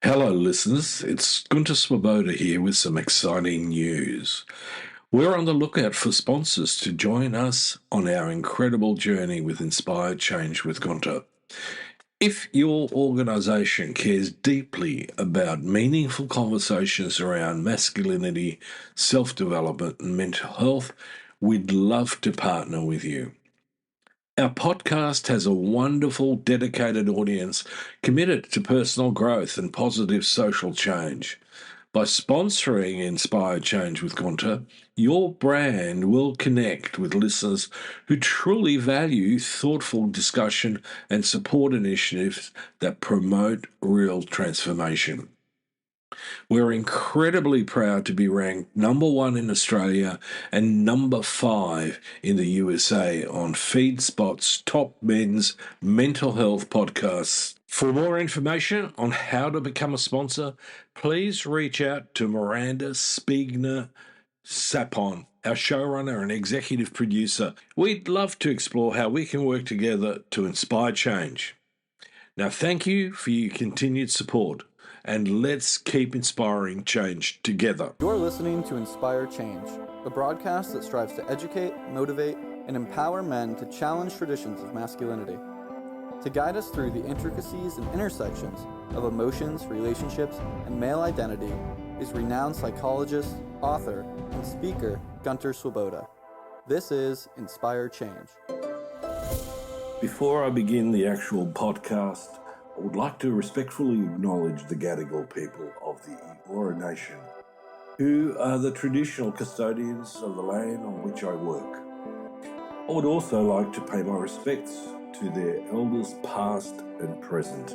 Hello, listeners. It's Gunter Swoboda here with some exciting news. We're on the lookout for sponsors to join us on our incredible journey with Inspired Change with Gunter. If your organisation cares deeply about meaningful conversations around masculinity, self development, and mental health, we'd love to partner with you. Our podcast has a wonderful, dedicated audience committed to personal growth and positive social change. By sponsoring Inspired Change with Gunter, your brand will connect with listeners who truly value thoughtful discussion and support initiatives that promote real transformation. We're incredibly proud to be ranked number one in Australia and number 5 in the USA on FeedSpot's top men's mental health podcasts. For more information on how to become a sponsor, please reach out to Miranda Spiegner Sapon, our showrunner and executive producer. We'd love to explore how we can work together to inspire change. Now, thank you for your continued support, and let's keep inspiring change together. You're listening to Inspire Change, a broadcast that strives to educate, motivate, and empower men to challenge traditions of masculinity. To guide us through the intricacies and intersections of emotions, relationships, and male identity is renowned psychologist, author, and speaker Gunter Swoboda. This is Inspire Change. Before I begin the actual podcast, I would like to respectfully acknowledge the Gadigal people of the Eora Nation, who are the traditional custodians of the land on which I work. I would also like to pay my respects to their elders past and present.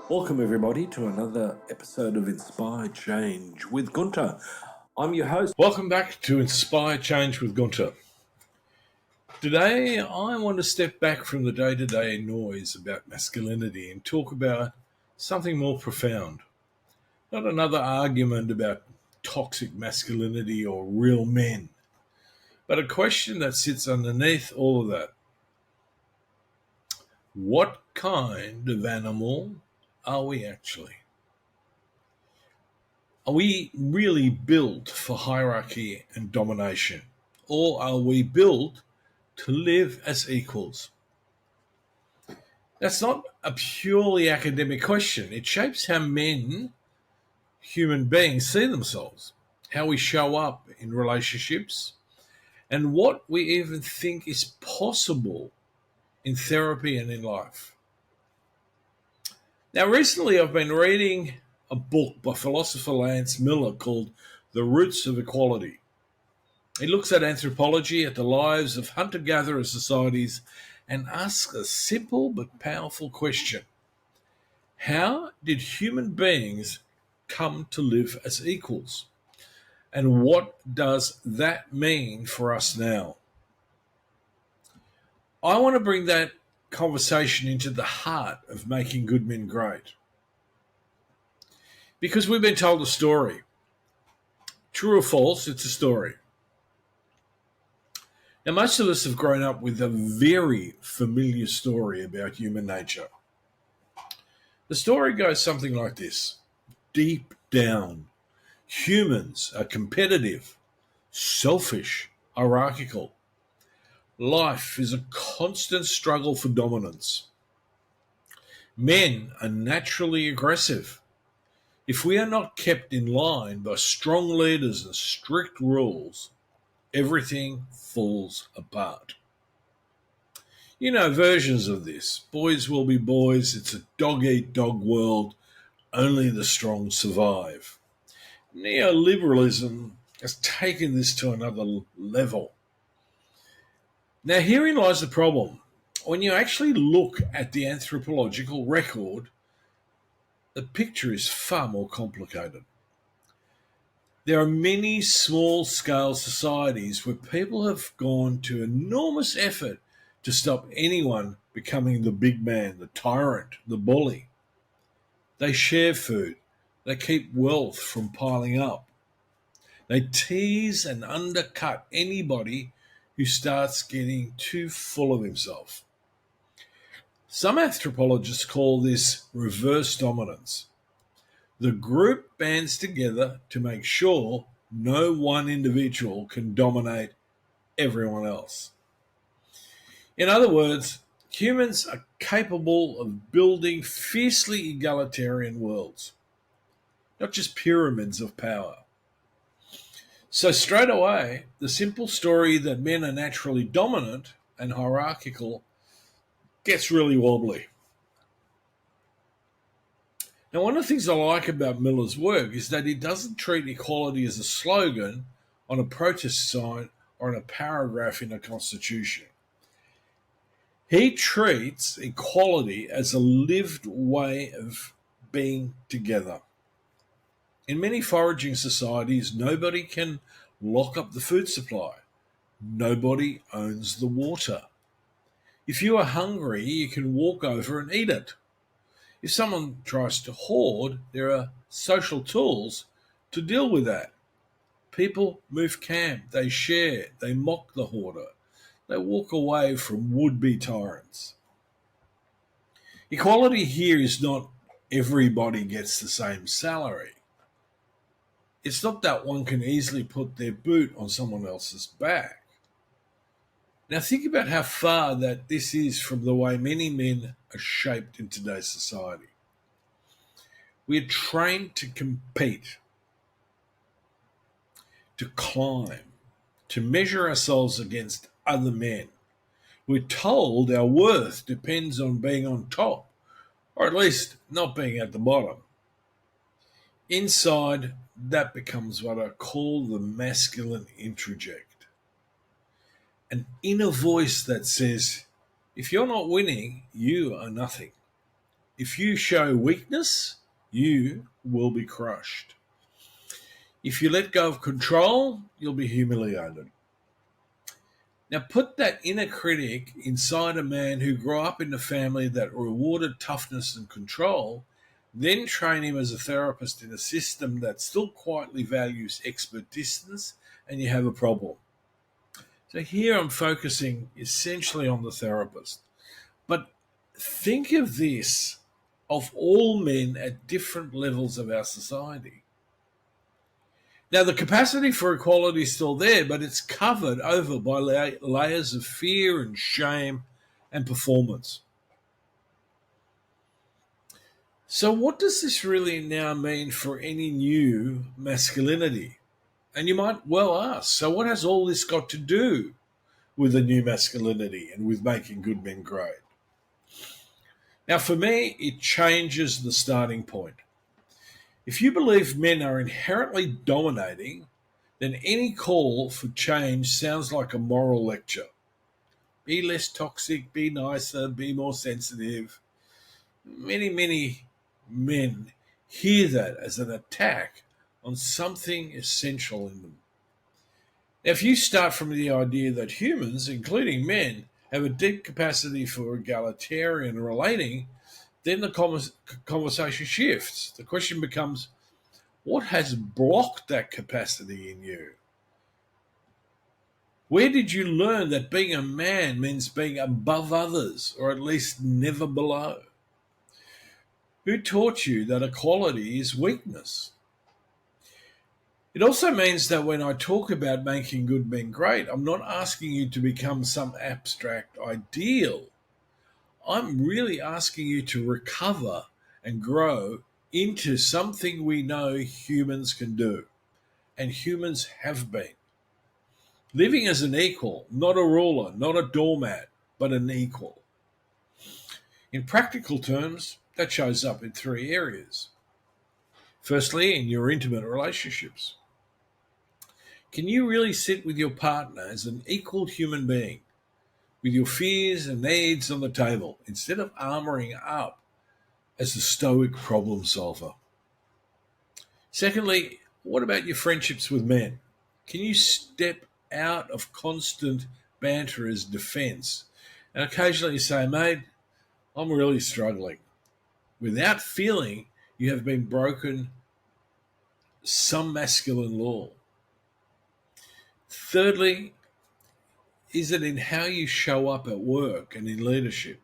Welcome everybody to another episode of Inspired Change with Gunter. I'm your host. Welcome back to Inspired Change with Gunter. Today, I want to step back from the day-to-day noise about masculinity and talk about something more profound. Not another argument about toxic masculinity or real men, but a question that sits underneath all of that. What kind of animal are we actually? Are we really built for hierarchy and domination? Or are we built to live as equals? That's not a purely academic question. It shapes how men, human beings, see themselves, how we show up in relationships, and what we even think is possible in therapy and in life. Now, recently I've been reading a book by philosopher Lance Miller called The Roots of Equality. It looks at anthropology, at the lives of hunter-gatherer societies, and asks a simple but powerful question. How did human beings come to live as equals? And what does that mean for us now? I want to bring that conversation into the heart of making good men great. Because we've been told a story. True or false, it's a story. Now, most of us have grown up with a very familiar story about human nature. The story goes something like this. Deep down, humans are competitive, selfish, hierarchical. Life is a constant struggle for dominance. Men are naturally aggressive. If we are not kept in line by strong leaders and strict rules, everything falls apart. You know versions of this. Boys will be boys. It's a dog-eat-dog world. Only the strong survive. Neoliberalism has taken this to another level. Now, herein lies the problem. When you actually look at the anthropological record, the picture is far more complicated. There are many small-scale societies where people have gone to enormous effort to stop anyone becoming the big man, the tyrant, the bully. They share food. They keep wealth from piling up. They tease and undercut anybody who starts getting too full of himself. Some anthropologists call this reverse dominance. The group bands together to make sure no one individual can dominate everyone else. In other words, humans are capable of building fiercely egalitarian worlds, not just pyramids of power. So, straight away, the simple story that men are naturally dominant and hierarchical gets really wobbly. Now, one of the things I like about Miller's work is that he doesn't treat equality as a slogan on a protest sign or in a paragraph in a constitution. He treats equality as a lived way of being together. In many foraging societies, nobody can lock up the food supply. Nobody owns the water. If you are hungry, you can walk over and eat it. If someone tries to hoard, there are social tools to deal with that. People move camp, they share, they mock the hoarder, they walk away from would-be tyrants. Equality here is not everybody gets the same salary. It's not that one can easily put their boot on someone else's back. Now think about how far that this is from the way many men are shaped in today's society. We are trained to compete, to climb, to measure ourselves against other men. We're told our worth depends on being on top, or at least not being at the bottom. Inside, that becomes what I call the masculine introject. An inner voice that says, if you're not winning, you are nothing. If you show weakness, you will be crushed. If you let go of control, you'll be humiliated. Now put that inner critic inside a man who grew up in a family that rewarded toughness and control, then train him as a therapist in a system that still quietly values expert distance, and you have a problem. So here I'm focusing essentially on the therapist. But think of this, of all men at different levels of our society. Now, the capacity for equality is still there, but it's covered over by layers of fear and shame and performance. So what does this really now mean for any new masculinity? And you might well ask, so what has all this got to do with a new masculinity and with making good men great? Now, for me, it changes the starting point. If you believe men are inherently dominating, then any call for change sounds like a moral lecture. Be less toxic, be nicer, be more sensitive. Many men hear that as an attack on something essential in them. Now, if you start from the idea that humans, including men, have a deep capacity for egalitarian relating, then the conversation shifts. The question becomes, what has blocked that capacity in you? Where did you learn that being a man means being above others, or at least never below? Who taught you that equality is weakness? It also means that when I talk about making good men great, I'm not asking you to become some abstract ideal. I'm really asking you to recover and grow into something we know humans can do, and humans have been. Living as an equal, not a ruler, not a doormat, but an equal. In practical terms, that shows up in three areas. Firstly, in your intimate relationships. Can you really sit with your partner as an equal human being, with your fears and needs on the table, instead of armoring up as a stoic problem solver? Secondly, what about your friendships with men? Can you step out of constant banter as defense and occasionally say, mate, I'm really struggling, without feeling you have been broken some masculine law? Thirdly, is it in how you show up at work and in leadership?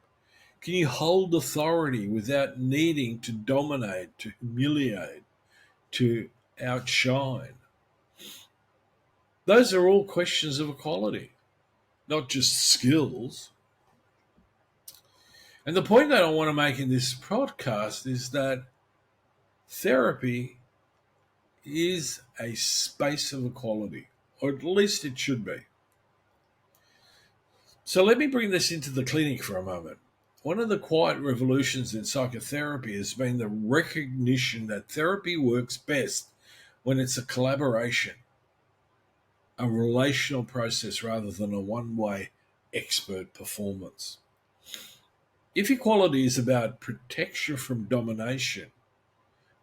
Can you hold authority without needing to dominate, to humiliate, to outshine? Those are all questions of equality, not just skills. And the point that I want to make in this podcast is that therapy is a space of equality, or at least it should be. So let me bring this into the clinic for a moment. One of the quiet revolutions in psychotherapy has been the recognition that therapy works best when it's a collaboration, a relational process rather than a one-way expert performance. If equality is about protection from domination,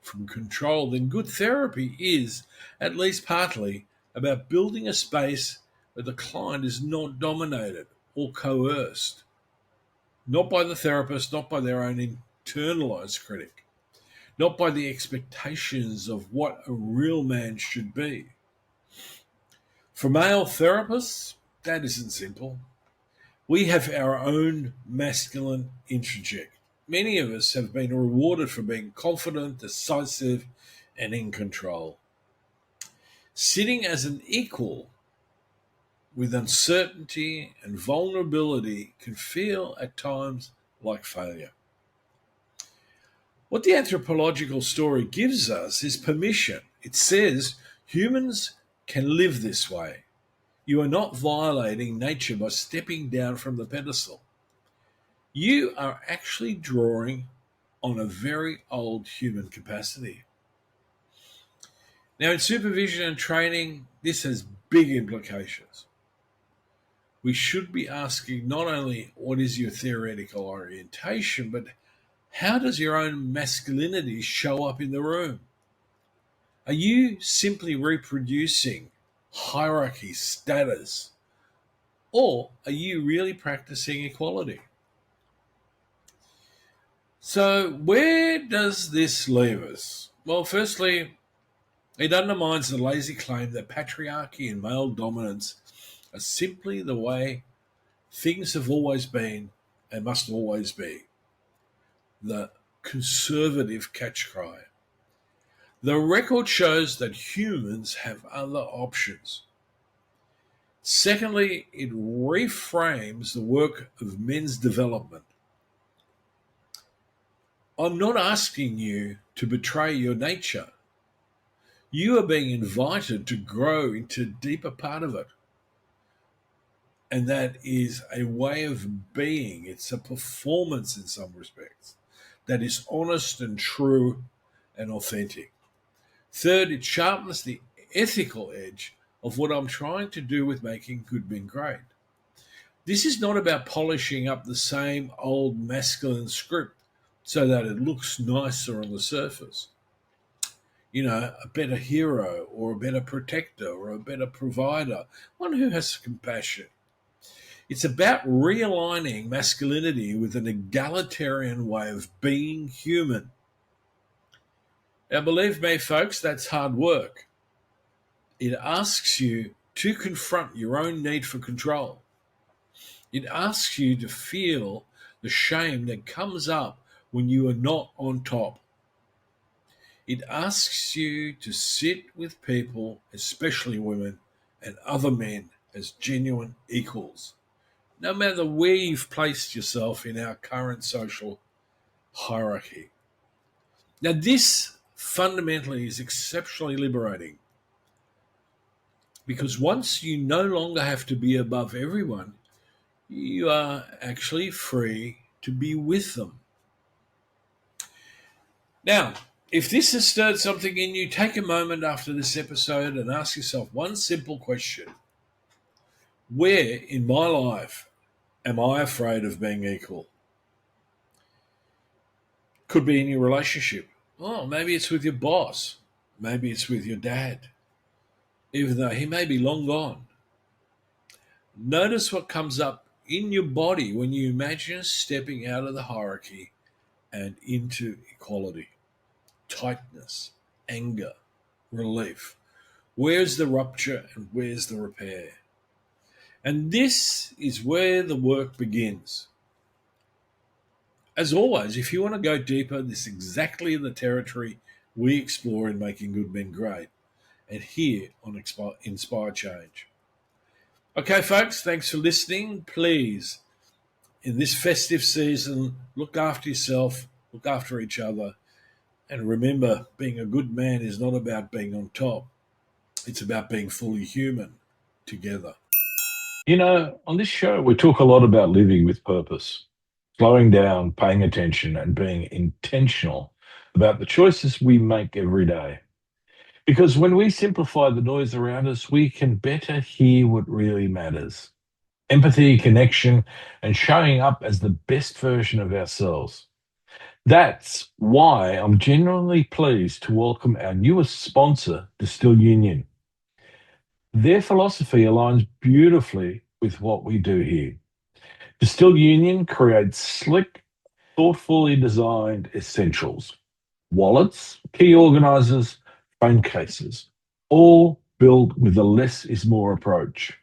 from control, then good therapy is, at least partly, about building a space where the client is not dominated or coerced, not by the therapist, not by their own internalized critic, not by the expectations of what a real man should be. For male therapists, that isn't simple. We have our own masculine interject. Many of us have been rewarded for being confident, decisive, and in control. Sitting as an equal with uncertainty and vulnerability can feel at times like failure. What the anthropological story gives us is permission. It says humans can live this way. You are not violating nature by stepping down from the pedestal. You are actually drawing on a very old human capacity. Now, in supervision and training, this has big implications. We should be asking not only what is your theoretical orientation, but how does your own masculinity show up in the room? Are you simply reproducing hierarchy, status, or are you really practicing equality? So, where does this leave us? Well, firstly, it undermines the lazy claim that patriarchy and male dominance are simply the way things have always been and must always be. The conservative catch cry. The record shows that humans have other options. Secondly, it reframes the work of men's development. I'm not asking you to betray your nature. You are being invited to grow into a deeper part of it. And that is a way of being. It's a performance in some respects that is honest and true and authentic. Third, it sharpens the ethical edge of what I'm trying to do with making good men great. This is not about polishing up the same old masculine script so that it looks nicer on the surface. You know, a better hero or a better protector or a better provider, one who has compassion. It's about realigning masculinity with an egalitarian way of being human. Now, believe me, folks, that's hard work. It asks you to confront your own need for control. It asks you to feel the shame that comes up when you are not on top. It asks you to sit with people, especially women and other men, as genuine equals, no matter where you've placed yourself in our current social hierarchy. Now, this fundamentally is exceptionally liberating because once you no longer have to be above everyone, you are actually free to be with them. Now, if this has stirred something in you, take a moment after this episode and ask yourself one simple question. Where in my life am I afraid of being equal? Could be in your relationship. Oh, maybe it's with your boss. Maybe it's with your dad, even though he may be long gone. Notice what comes up in your body when you imagine stepping out of the hierarchy and into equality. Tightness, anger, relief. Where's the rupture and where's the repair? And this is where the work begins. As always, if you want to go deeper, this is exactly the territory we explore in Making Good Men Great, and here on Inspire Change. Okay, folks, thanks for listening. Please, in this festive season, look after yourself, look after each other, and remember, being a good man is not about being on top. It's about being fully human together. You know, on this show, we talk a lot about living with purpose, slowing down, paying attention, and being intentional about the choices we make every day. Because when we simplify the noise around us, we can better hear what really matters. Empathy, connection, and showing up as the best version of ourselves. That's why I'm genuinely pleased to welcome our newest sponsor, Distill Union. Their philosophy aligns beautifully with what we do here. Distill Union creates slick, thoughtfully designed essentials, wallets, key organizers, phone cases, all built with a less is more approach.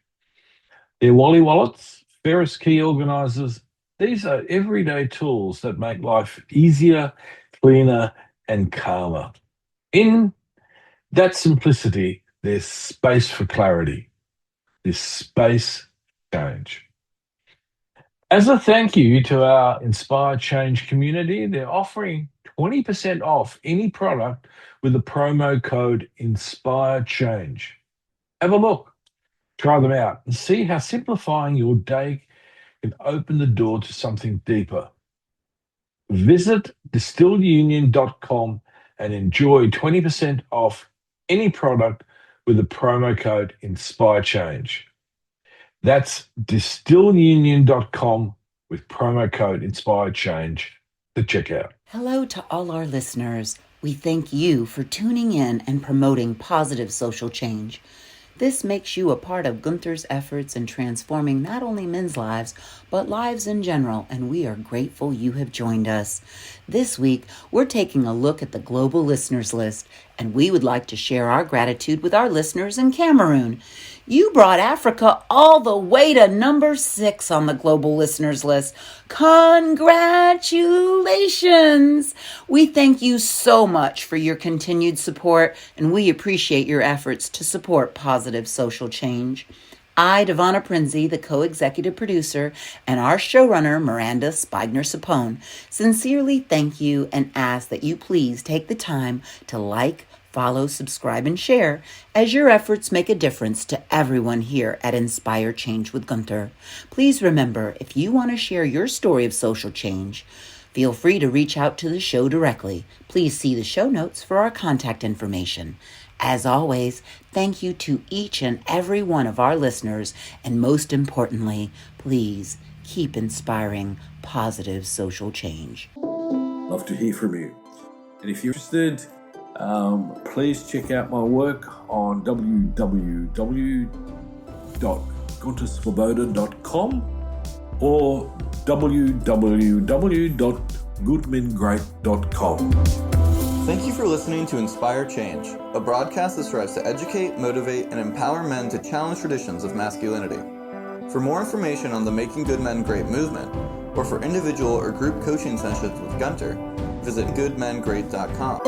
Their Wally wallets, Ferris key organizers, these are everyday tools that make life easier, cleaner, and calmer. In that simplicity, there's space for clarity. There's space for change. As a thank you to our Inspire Change community, they're offering 20% off any product with the promo code Inspire Change. Have a look, try them out, and see how simplifying your day can open the door to something deeper. Visit distillunion.com and enjoy 20% off any product with the promo code Inspire Change. That's distillunion.com with promo code Inspire Change to check out. Hello to all our listeners. We thank you for tuning in and promoting positive social change. This makes you a part of Gunter's efforts in transforming not only men's lives, but lives in general, and we are grateful you have joined us. This week, we're taking a look at the global listeners list, and we would like to share our gratitude with our listeners in Cameroon. You brought Africa all the way to number 6 on the global listeners list. Congratulations! We thank you so much for your continued support, and we appreciate your efforts to support positive social change. I, Devonna Prinzi, the co-executive producer, and our showrunner, Miranda Spigner-Sapone, sincerely thank you and ask that you please take the time to like, follow, subscribe, and share, as your efforts make a difference to everyone here at Inspire Change with Gunter. Please remember, if you want to share your story of social change, feel free to reach out to the show directly. Please see the show notes for our contact information. As always, thank you to each and every one of our listeners, and most importantly, please keep inspiring positive social change. Love to hear from you. And if you're interested, please check out my work on www.gunterswoboda.com or www.goodmengreat.com. Thank you for listening to Inspire Change, a broadcast that strives to educate, motivate, and empower men to challenge traditions of masculinity. For more information on the Making Good Men Great movement, or for individual or group coaching sessions with Gunter, visit goodmengreat.com.